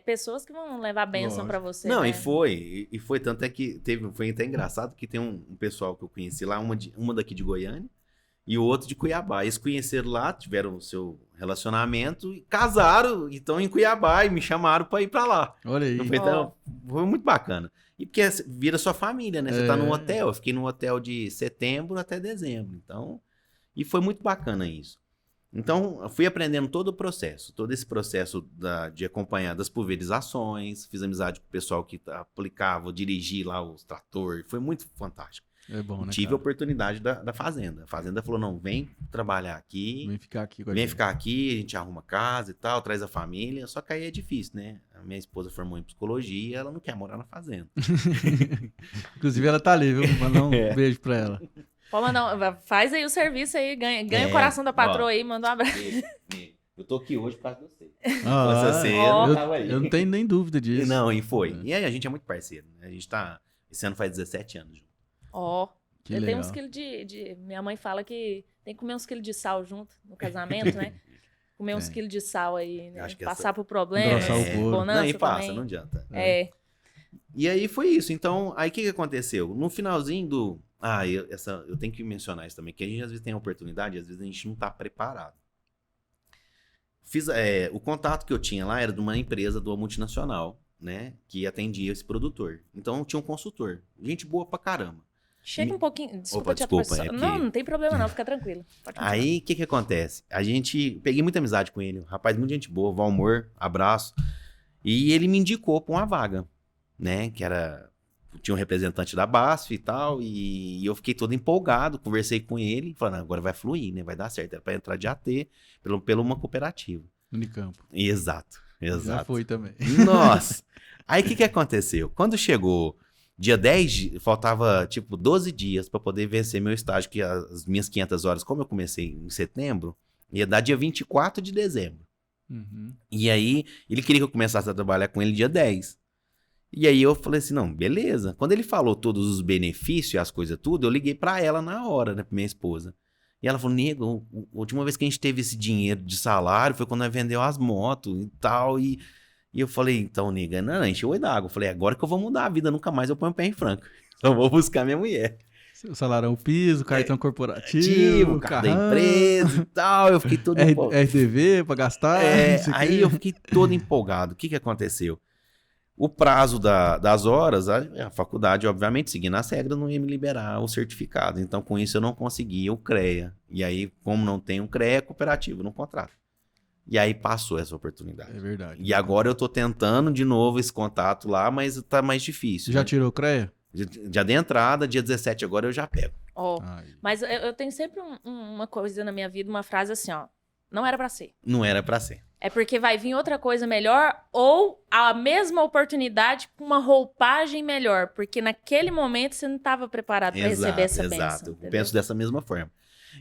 pessoas que vão levar bênção Lógico. pra você. Não, né? e foi tanto é que foi até engraçado que tem um pessoal que eu conheci lá, uma daqui de Goiânia e o outro de Cuiabá. Eles conheceram lá, tiveram o seu relacionamento e casaram, e estão em Cuiabá e me chamaram pra ir pra lá. Olha aí. Não foi, então, foi muito bacana. E porque vira sua família, né? Você tá num É. hotel, eu fiquei num hotel de setembro até dezembro, então, e foi muito bacana isso. Então, eu fui aprendendo todo o processo, todo esse processo de acompanhar das pulverizações, fiz amizade com o pessoal que aplicava, dirigir lá os tratores, foi muito fantástico. É bom, né, Tive a cara? oportunidade da fazenda. A fazenda falou, não, vem trabalhar aqui, Vem ficar aqui com a vem gente. ficar aqui, a gente arruma casa e tal, traz a família, só que aí é difícil, né? A minha esposa formou em psicologia, ela não quer morar na fazenda. Inclusive, ela tá ali, viu? Mandar um beijo pra ela. Pode mandar, faz aí o serviço aí, ganha É, o coração da ó. patroa aí, manda um abraço. Eu tô aqui hoje por causa de você. Ah, você Ó. não tava aí. eu não tenho nem dúvida disso. Não, e foi. E aí a gente é muito parceiro, né? A gente tá. Esse ano faz 17 anos junto. Ó, Que eu tenho legal. uns quilos de. Minha mãe fala que tem que comer uns quilos de sal junto no casamento, né? Comer uns É. quilos de sal aí, né? Acho que Passar por problemas, Engrossar o couro. bonança Não, e passa, também. não adianta. É. E aí foi isso. Então, aí o que aconteceu? No finalzinho do. Eu tenho que mencionar isso também, que a gente às vezes tem a oportunidade, às vezes a gente não tá preparado. O contato que eu tinha lá era de uma empresa, de uma multinacional, né? Que atendia esse produtor. Então tinha um consultor. Gente boa pra caramba. Chega um pouquinho. Desculpa Opa, te desculpa, atrapalhar. é porque- Não tem problema não, fica tranquilo. Pode continuar. Aí, o que acontece? Peguei muita amizade com ele, um rapaz muito gente boa, Valmor, abraço. E ele me indicou pra uma vaga, né? Tinha um representante da BASF e tal, e eu fiquei todo empolgado, conversei com ele, falando, agora vai fluir, né? Vai dar certo. Era pra entrar de AT pela uma cooperativa. Unicampo. Exato. Já foi também. Nossa! Aí, o que aconteceu? Quando chegou dia 10, faltava, tipo, 12 dias pra poder vencer meu estágio, que as minhas 500 horas, como eu comecei em setembro, ia dar dia 24 de dezembro. Uhum. E aí, ele queria que eu começasse a trabalhar com ele dia 10. E aí eu falei assim, não, beleza. Quando ele falou todos os benefícios e as coisas tudo, eu liguei pra ela na hora, né, pra minha esposa. E ela falou, nego, a última vez que a gente teve esse dinheiro de salário foi quando nós vendeu as motos e tal. E eu falei, então, nega, não, encheu o olho d'água. Eu falei, agora que eu vou mudar a vida, nunca mais eu ponho o pé em Franca. Só vou buscar minha mulher. O salarão piso, cartão corporativo, Carro da carrão, empresa e tal. Eu fiquei todo RDV pra gastar. não sei o aí quê. eu fiquei todo empolgado. O que aconteceu? O prazo das horas, a faculdade, obviamente, seguindo as regras, não ia me liberar o certificado. Então, com isso, eu não conseguia o CREA. E aí, como não tem o CREA, é cooperativo, não contrato. E aí passou essa oportunidade. É verdade. E agora eu tô tentando de novo esse contato lá, mas tá mais difícil. Já né? tirou o CREA? Já de entrada, dia 17 agora eu já pego. Ó, Ai. mas eu tenho sempre uma coisa na minha vida, uma frase assim, ó. Não era pra ser. Não era pra ser. É porque vai vir outra coisa melhor ou a mesma oportunidade com uma roupagem melhor. Porque naquele momento você não estava preparado para receber essa bênção. Exato. Eu entendeu? penso dessa mesma forma.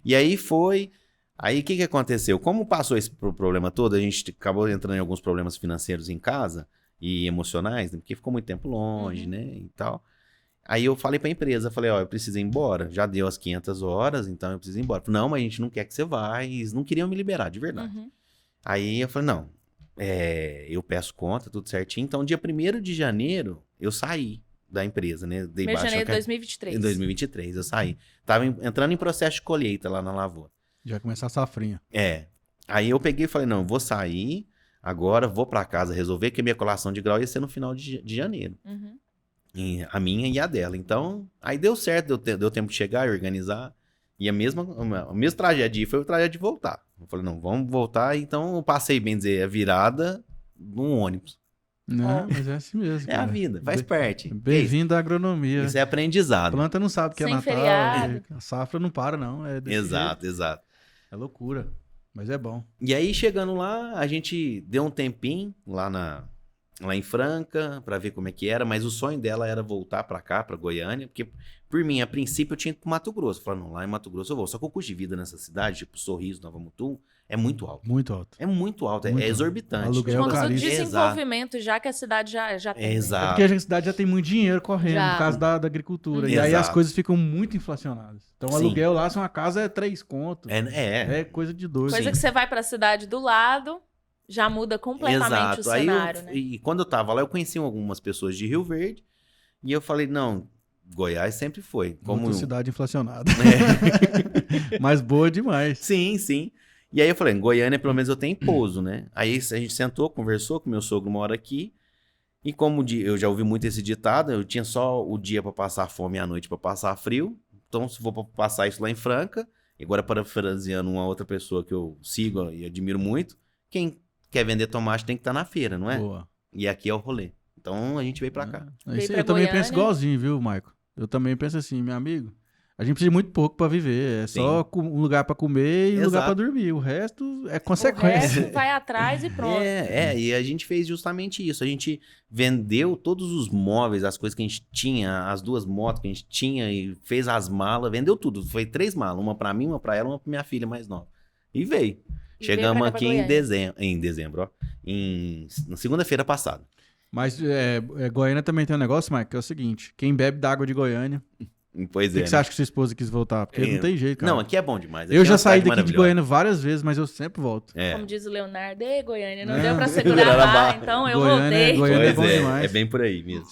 E aí foi. Aí o que aconteceu? Como passou esse problema todo, a gente acabou entrando em alguns problemas financeiros em casa e emocionais, né? Porque ficou muito tempo longe, né? E tal. Aí eu falei pra empresa, falei, ó, eu preciso ir embora. Já deu as 500 horas, então eu preciso ir embora. Não, mas a gente não quer que você vá. E eles não queriam me liberar, de verdade. Uhum. Aí eu falei, não, eu peço conta, tudo certinho. Então, dia 1º de janeiro, eu saí da empresa, né? Dei 1º de baixa janeiro de na- 2023. Em 2023, eu saí. Tava entrando em processo de colheita lá na lavoura. Já começar a safrinha. Aí eu peguei e falei, não, eu vou sair. Agora vou para casa resolver, que a minha colação de grau ia ser no final de janeiro. Uhum. A minha e a dela. Então, aí deu certo, deu tempo de chegar e organizar. E o mesmo trajeto de ir foi o trajeto de voltar. Eu falei, não, vamos voltar. Então, eu passei, bem dizer, a virada num ônibus. Não, mas é assim mesmo. É a cara. vida, faz parte. Bem-vindo à agronomia. Isso é aprendizado. A planta não sabe que é Sem Natal. feriado. A safra não para, não. É desse Exato, jeito. exato. É loucura. Mas é bom. E aí, chegando lá, a gente deu um tempinho lá em Franca, pra ver como é que era, mas o sonho dela era voltar pra cá, pra Goiânia, porque, por mim, a princípio, eu tinha ido pro Mato Grosso. Eu falei, não, lá em Mato Grosso eu vou. Só que o custo de vida nessa cidade, tipo Sorriso, Nova Mutum, é muito alto. Muito alto. É muito alto, Muito é alto. exorbitante. Aluguel Quando caríssimo. o desenvolvimento, já que a cidade já tem. né? Exato. É porque a cidade já tem muito dinheiro correndo Já. por causa da agricultura. E Exato. aí as coisas ficam muito inflacionadas. Então o Sim. aluguel lá, se uma casa é 3 contos. É. É coisa de doido. Coisa Sim. que você vai pra cidade do lado, já muda completamente o Aí cenário, né? E quando eu tava lá, eu conheci algumas pessoas de Rio Verde, e eu falei, não, Goiás sempre foi. Outra cidade inflacionada. É. Mas boa demais. Sim, sim. E aí eu falei, em Goiânia pelo menos eu tenho pouso, né? Aí a gente sentou, conversou com meu sogro mora aqui. E como eu já ouvi muito esse ditado, eu tinha só o dia pra passar fome e a noite pra passar frio. Então se for pra passar isso lá em Franca, e agora parafraseando uma outra pessoa que eu sigo e admiro muito, quem quer vender tomate tem que estar na feira, não é? Boa. E aqui é o rolê. Então a gente veio pra cá. É isso aí. pra Eu também Goiânia. penso igualzinho, viu, Maico? Eu também penso assim, meu amigo. A gente precisa de muito pouco pra viver. É só um lugar pra comer e um lugar Exato. pra dormir. O resto é O consequência. resto vai atrás e pronto. E a gente fez justamente isso. A gente vendeu todos os móveis, as coisas que a gente tinha, as 2 motos que a gente tinha e fez as malas, vendeu tudo. Foi 3 malas, uma pra mim, uma pra ela, uma pra minha filha mais nova. E veio. E Chegamos veio pra cá, aqui pra em dezembro, ó. Na segunda-feira passada. Mas Goiânia também tem um negócio, Mike, que é o seguinte: quem bebe da água de Goiânia. Pois Por que é. você acha que sua esposa quis voltar? Porque não tem jeito, cara. Não, aqui é bom demais. Eu Aqui é já uma saí cidade daqui de maravilhosa. Goiânia várias vezes, mas eu sempre volto. É. Como diz o Leonardo, ei, Goiânia, não É. deu pra segurar Segurar a lá, barra. então eu Goiânia- voltei. Goiânia é Pois bom demais. é bem por aí mesmo.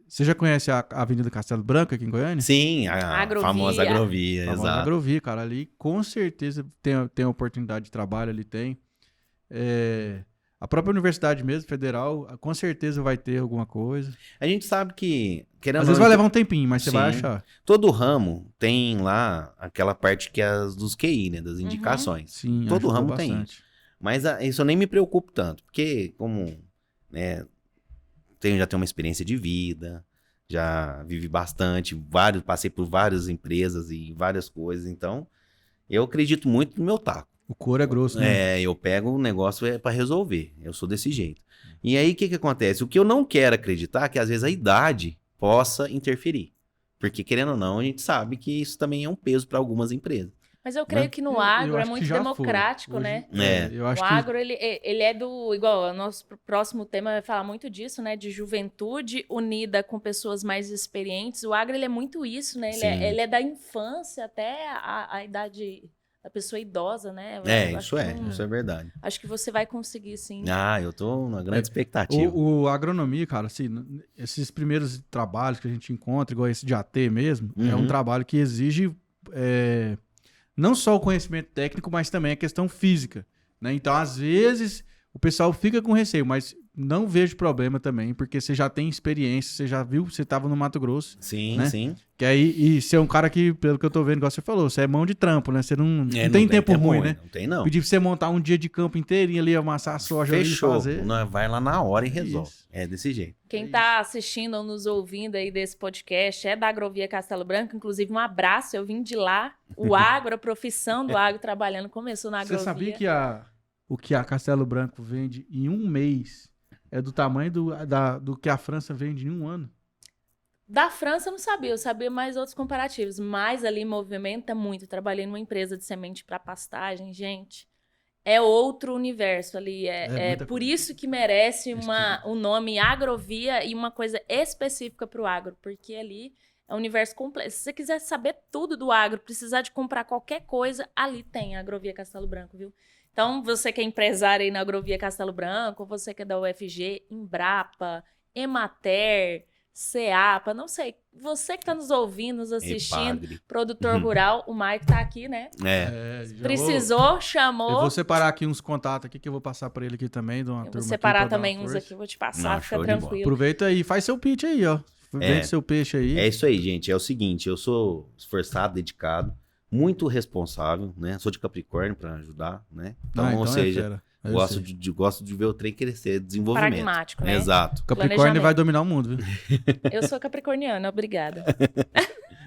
Você já conhece a Avenida Castelo Branco aqui em Goiânia? Sim, a Agrovia. famosa agrovia, Famosa exato. Agrovia, cara. Ali com certeza tem oportunidade de trabalho, ali tem. A própria universidade mesmo, federal, com certeza vai ter alguma coisa. A gente sabe que, querendo Às ou vezes não, vai levar um tempinho, mas você vai Sim. achar. todo ramo tem lá aquela parte que é as dos QI, né? Das indicações. Sim, Todo ajudou ramo tem bastante. Mas isso eu nem me preocupo tanto, porque como né, já tenho uma experiência de vida, já vivi bastante, passei por várias empresas e várias coisas, então eu acredito muito no meu taco. O couro é grosso, né? Eu pego o negócio pra resolver, eu sou desse jeito. E aí o que acontece? O que eu não quero acreditar é que às vezes a idade possa interferir. Porque querendo ou não, a gente sabe que isso também é um peso para algumas empresas. Mas eu creio que no Eu agro é acho que muito já foi. democrático, Hoje- né? Eu acho O que agro, ele é igual, o nosso próximo tema vai falar muito disso, né? De juventude unida com pessoas mais experientes. O agro, ele é muito isso, né? Sim. Ele é da infância até a idade da pessoa idosa, né? Eu acho que Isso é verdade. Acho que você vai conseguir, sim. Eu tô numa grande expectativa. o agronomia, cara, assim, esses primeiros trabalhos que a gente encontra, igual esse de AT mesmo, é um Uhum. trabalho que exige não só o conhecimento técnico, mas também a questão física, né? Então, às vezes, o pessoal fica com receio, mas não vejo problema também, porque você já tem experiência, você já viu, você estava no Mato Grosso, Sim, né? sim. que aí, e você é um cara que, pelo que eu tô vendo, igual você falou, você é mão de trampo, né? Você não tem tempo ruim, né? Não tem, não. Pedir pra você montar um dia de campo inteirinho ali, amassar a soja ali e Fechou. fazer. Nós vai lá na hora e resolve. Isso. É desse jeito. Quem está assistindo ou nos ouvindo aí desse podcast é da Agrovia Castelo Branco, inclusive um abraço, eu vim de lá. O agro, a profissão do agro trabalhando começou na Agrovia. Você sabia que o que a Castelo Branco vende em um mês é do tamanho do que a França vende em um ano? Da França eu não sabia, eu sabia mais outros comparativos, mas ali movimenta muito. Eu trabalhei numa empresa de semente para pastagem, gente. É outro universo ali. É muita por coisa. isso que merece um nome Agrovia e uma coisa específica para o agro, porque ali é um universo completo. Se você quiser saber tudo do agro, precisar de comprar qualquer coisa, ali tem a Agrovia Castelo Branco, viu? Então, você que é empresário aí na Agrovia Castelo Branco, você que é da UFG, Embrapa, Emater, Ceapa, não sei. Você que tá nos ouvindo, nos assistindo, Epagre. produtor rural, o Mike tá aqui, né? Já Precisou, eu chamou. vou separar aqui uns contatos aqui que eu vou passar pra ele aqui também, de uma Eu vou turma separar aqui pra dar também uma uns força. aqui, eu vou te passar, Não, fica show de bola. tranquilo. Aproveita aí, faz seu pitch aí, ó. Vende seu peixe aí. É isso aí, gente. É o seguinte, eu sou esforçado, dedicado, muito responsável, né? Sou de Capricórnio pra ajudar, né? Então, ou seja, fera. Eu gosto sei. gosto de ver o trem crescer, desenvolvimento. Pragmático, né? Exato. Capricórnio Planejamento. vai dominar o mundo, viu? Eu sou capricorniana, obrigada.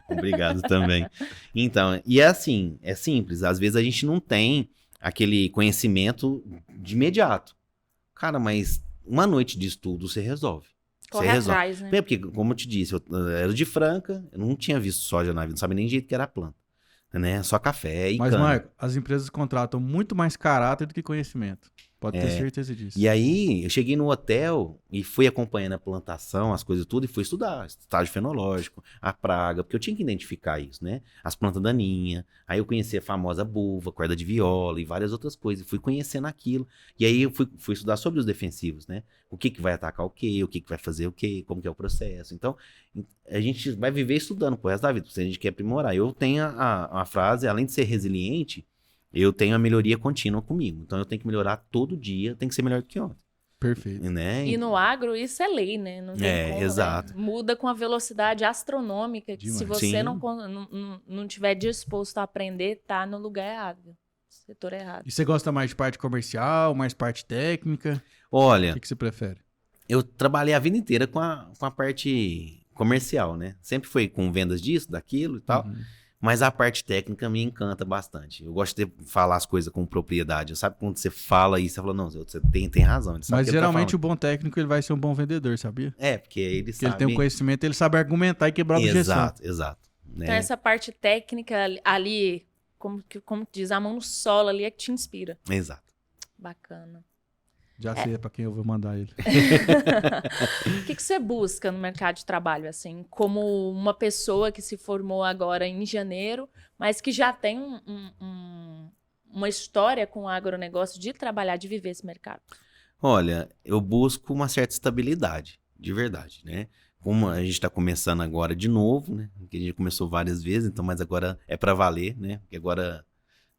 Obrigado também. Então, e é assim, é simples. Às vezes a gente não tem aquele conhecimento de imediato. Cara, mas uma noite de estudo você resolve. Corre Você resolve. atrás, né? É porque, como eu te disse, eu era de Franca, eu não tinha visto soja na vida, não sabia nem jeito que era planta. Né? Só café e Mas, cana. Marco, as empresas contratam muito mais caráter do que conhecimento. Pode ter certeza disso. E aí, eu cheguei no hotel e fui acompanhando a plantação, as coisas tudo, e fui estudar estágio fenológico, a praga, porque eu tinha que identificar isso, né? As plantas daninhas, aí eu conheci a famosa buva, corda de viola e várias outras coisas, e fui conhecendo aquilo. E aí eu fui estudar sobre os defensivos, né? O que vai atacar o que vai fazer o quê, como que é o processo. Então, a gente vai viver estudando pro resto da vida, se a gente quer aprimorar. Eu tenho a frase, além de ser resiliente, eu tenho a melhoria contínua comigo. Então eu tenho que melhorar todo dia, tem que ser melhor do que ontem. Perfeito. Né? E no agro, isso é lei, né? Não tem como, exato. né? Muda com a velocidade astronômica. Que se Demais. você Sim. não tiver disposto a aprender, tá no lugar errado. Setor errado. E você gosta mais de parte comercial, mais parte técnica? Olha, O que você prefere? eu trabalhei a vida inteira com a parte comercial, né? Sempre foi com vendas disso, daquilo e tal. Uhum. Mas a parte técnica me encanta bastante. Eu gosto de falar as coisas com propriedade. Sabe quando você fala isso, você fala, não, você tem razão. Ele sabe o Mas que ele tá geralmente o falando. bom técnico ele vai ser um bom vendedor, sabia? Porque ele Porque ele sabe. tem um conhecimento, ele sabe argumentar e quebrar objeção. Exato. Né? Então, essa parte técnica ali, como diz, a mão no solo ali é que te inspira. Exato. Bacana. Já sei pra quem eu vou mandar ele. O que você busca no mercado de trabalho, assim, como uma pessoa que se formou agora em janeiro, mas que já tem uma história com o agronegócio de trabalhar, de viver esse mercado? Olha, eu busco uma certa estabilidade, de verdade, né? Como a gente está começando agora de novo, né? Porque a gente começou várias vezes, então, mas agora é para valer, né? Porque agora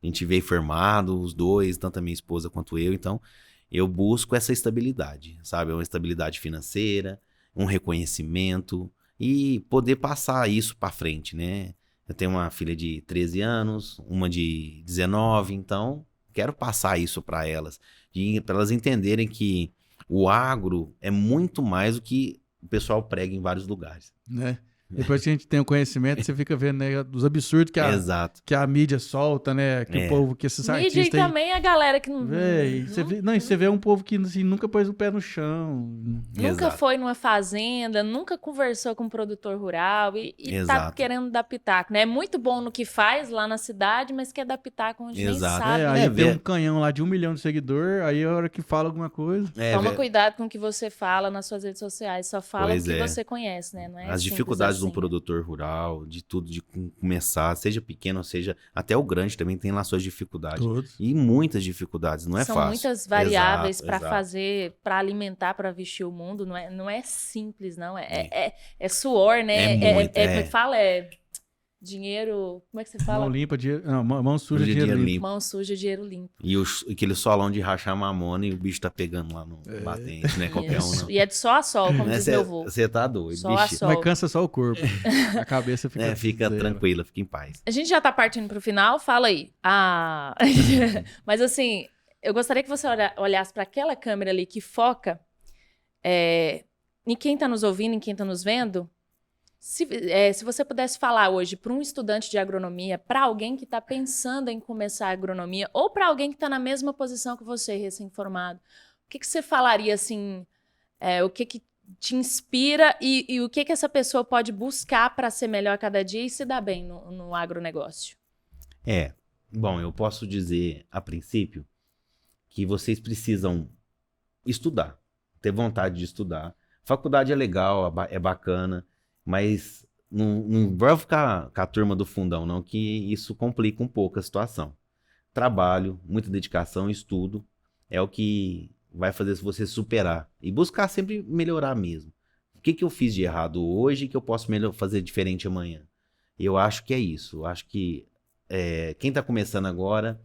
a gente veio formado, os dois, tanto a minha esposa quanto eu, então eu busco essa estabilidade, sabe? Uma estabilidade financeira, um reconhecimento e poder passar isso para frente, né? Eu tenho uma filha de 13 anos, uma de 19, então quero passar isso para elas, para elas entenderem que o agro é muito mais do que o pessoal prega em vários lugares. Né? Depois que a gente tem o conhecimento, você fica vendo, né, dos absurdos Exato. que a mídia solta, né? Que o povo, que esses Mídia e artistas aí... também a galera que não... Véi, você vê um povo que assim, nunca pôs o pé no chão. Nunca Exato. foi numa fazenda, nunca conversou com um produtor rural e tá Exato. querendo dar pitaco, né? É muito bom no que faz lá na cidade, mas quer dar pitaco onde Exato. nem sabe. Aí tem ver- um canhão lá de 1 milhão de seguidor, aí a hora que fala alguma coisa... Toma Velho, cuidado com o que você fala nas suas redes sociais. Só fala Pois o que é. você conhece, né? Não é as simples dificuldades de um assim. produtor rural, de tudo, de começar, seja pequeno, seja até o grande também tem lá suas dificuldades. Todos. E muitas dificuldades, não é São fácil. muitas variáveis Exato, para exato. fazer, para alimentar, para vestir o mundo. Não é simples, não. É suor, né? É muito, como é que fala? É dinheiro. Como é que você fala? Mão limpa, dinheiro... Não, mão suja, Suja, dinheiro dinheiro limpo. Mão suja, dinheiro limpo. E aquele solão de rachar mamona e o bicho tá pegando lá no batente, né? Qualquer um, Isso. não. E é de sol a sol, como diz meu avô. Você tá doido, Sol a bicho. sol. Mas cansa só o corpo. A cabeça fica... Fica zero. tranquila, fica em paz. A gente já tá partindo pro final, fala aí. Mas assim, eu gostaria que você olhasse para aquela câmera ali que foca em quem tá nos ouvindo, em quem tá nos vendo. Se você pudesse falar hoje para um estudante de agronomia, para alguém que está pensando em começar a agronomia, ou para alguém que está na mesma posição que você, recém-formado, o que você falaria assim? O que te inspira e o que essa pessoa pode buscar para ser melhor cada dia e se dar bem no agronegócio? Bom, eu posso dizer a princípio que vocês precisam estudar, ter vontade de estudar. Faculdade é legal, é bacana, mas não vai ficar com a turma do fundão, não, que isso complica um pouco a situação. Trabalho, muita dedicação, estudo, é o que vai fazer você superar e buscar sempre melhorar mesmo. que eu fiz de errado hoje que eu posso fazer diferente amanhã? Eu acho que é isso. Eu acho que quem está começando agora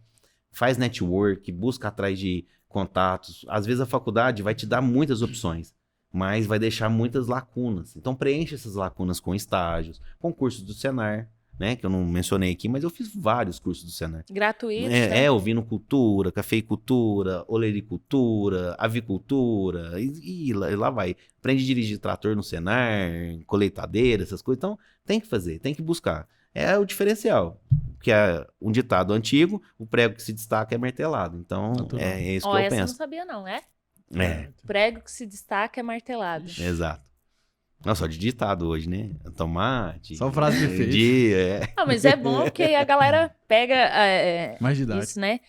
faz network, busca atrás de contatos. Às vezes a faculdade vai te dar muitas opções, mas vai deixar muitas lacunas. Então preencha essas lacunas com estágios, com cursos do Senar, né? Que eu não mencionei aqui, mas eu fiz vários cursos do Senar. Gratuito. Tá? Ovinocultura, cafeicultura, olericultura, avicultura, e lá vai. Aprende a dirigir trator no Senar, colheitadeira, essas coisas. Então, tem que fazer, tem que buscar. É o diferencial, que é um ditado antigo, o prego que se destaca é martelado. Então, é isso que eu essa penso. eu não sabia não, é? É, Prego que se destaca é martelado. exato. Não, só de ditado hoje, né? Tomate. Só frase de efeito. Não, mas é bom que a galera pega Mais de idade. isso, né?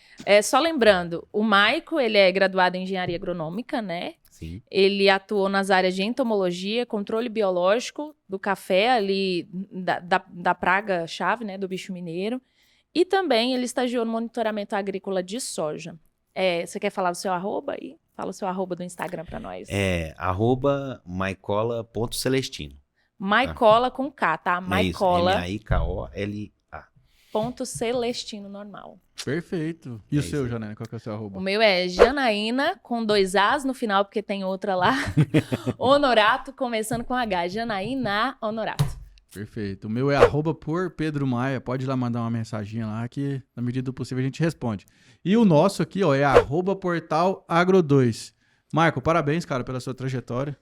Só lembrando, o Maico, ele é graduado em engenharia agronômica, né? Sim. Ele atuou nas áreas de entomologia, controle biológico do café, ali da praga-chave, né? Do bicho mineiro. E também ele estagiou no monitoramento agrícola de soja. Você quer falar o seu arroba aí? Fala o seu arroba do Instagram pra nós. @maicola.celestino. Maicola com K, tá? Maicola. MAIKOLA. Ponto Celestino normal. Perfeito. E o isso seu, aí. Janaína? Qual que é o seu arroba? O meu é Janaína, com 2 As no final, porque tem outra lá. Honorato, começando com H. Janaína Honorato. Perfeito. O meu é @por Pedro Maia. Pode ir lá mandar uma mensaginha lá que, na medida do possível, a gente responde. E o nosso aqui, ó, é @portalagro2. Marco, parabéns, cara, pela sua trajetória.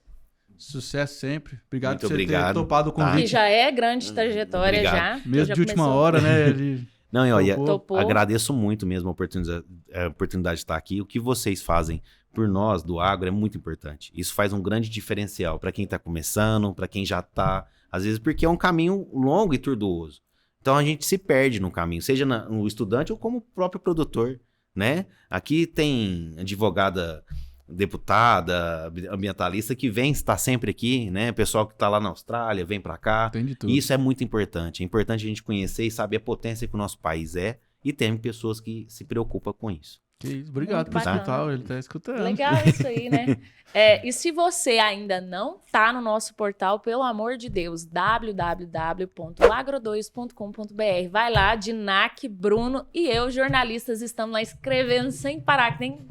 Sucesso sempre. Obrigado Muito por você ter obrigado. topado o Que convite. já é grande trajetória, Obrigado. já. Mesmo já de última começou. hora, né? Ele Não, e olha, Topou. agradeço muito mesmo a oportunidade de estar aqui. O que vocês fazem por nós do agro é muito importante. Isso faz um grande diferencial para quem está começando, para quem já está, às vezes porque é um caminho longo e tortuoso. Então a gente se perde no caminho, seja no estudante ou como próprio produtor, né? Aqui tem advogada, deputada, ambientalista que está sempre aqui, né? Pessoal que está lá na Austrália, vem para cá. tem de tudo. E isso é muito importante. É importante a gente conhecer e saber a potência que o nosso país é e tem pessoas que se preocupam com isso. Que isso. Obrigado Muito por bacana. escutar. Ele tá escutando. Legal isso aí, né? E se você ainda não tá no nosso portal, pelo amor de Deus, www.agro2.com.br. Vai lá, Dinac, Bruno e eu, jornalistas, estamos lá escrevendo sem parar, que tem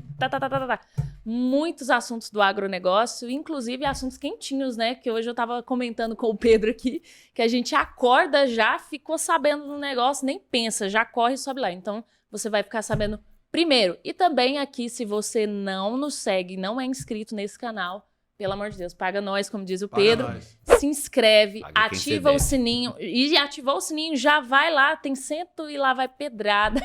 muitos assuntos do agronegócio, inclusive assuntos quentinhos, né? Que hoje eu tava comentando com o Pedro aqui, que a gente acorda já, ficou sabendo do negócio, nem pensa, já corre e sobe lá. Então, você vai ficar sabendo primeiro. E também aqui, se você não nos segue, não é inscrito nesse canal, pelo amor de Deus, paga nós, como diz o Paga Pedro. nós. Se inscreve, Paga quem ativa você o deve. sininho. E ativou o sininho, já vai lá, tem 100 e lá vai pedrada.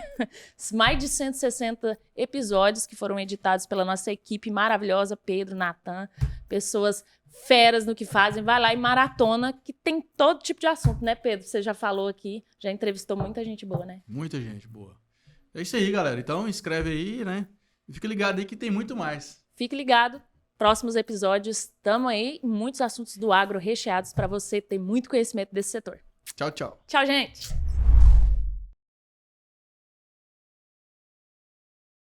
Mais de 160 episódios que foram editados pela nossa equipe maravilhosa, Pedro, Natan, pessoas feras no que fazem. Vai lá e maratona, que tem todo tipo de assunto, né, Pedro? Você já falou aqui, já entrevistou muita gente boa, né? Muita gente boa. É isso aí, galera. Então, inscreve aí, né? E fica ligado aí que tem muito mais. Fique ligado. Próximos episódios, tamo aí. Muitos assuntos do agro recheados para você ter muito conhecimento desse setor. Tchau, tchau. Tchau, gente!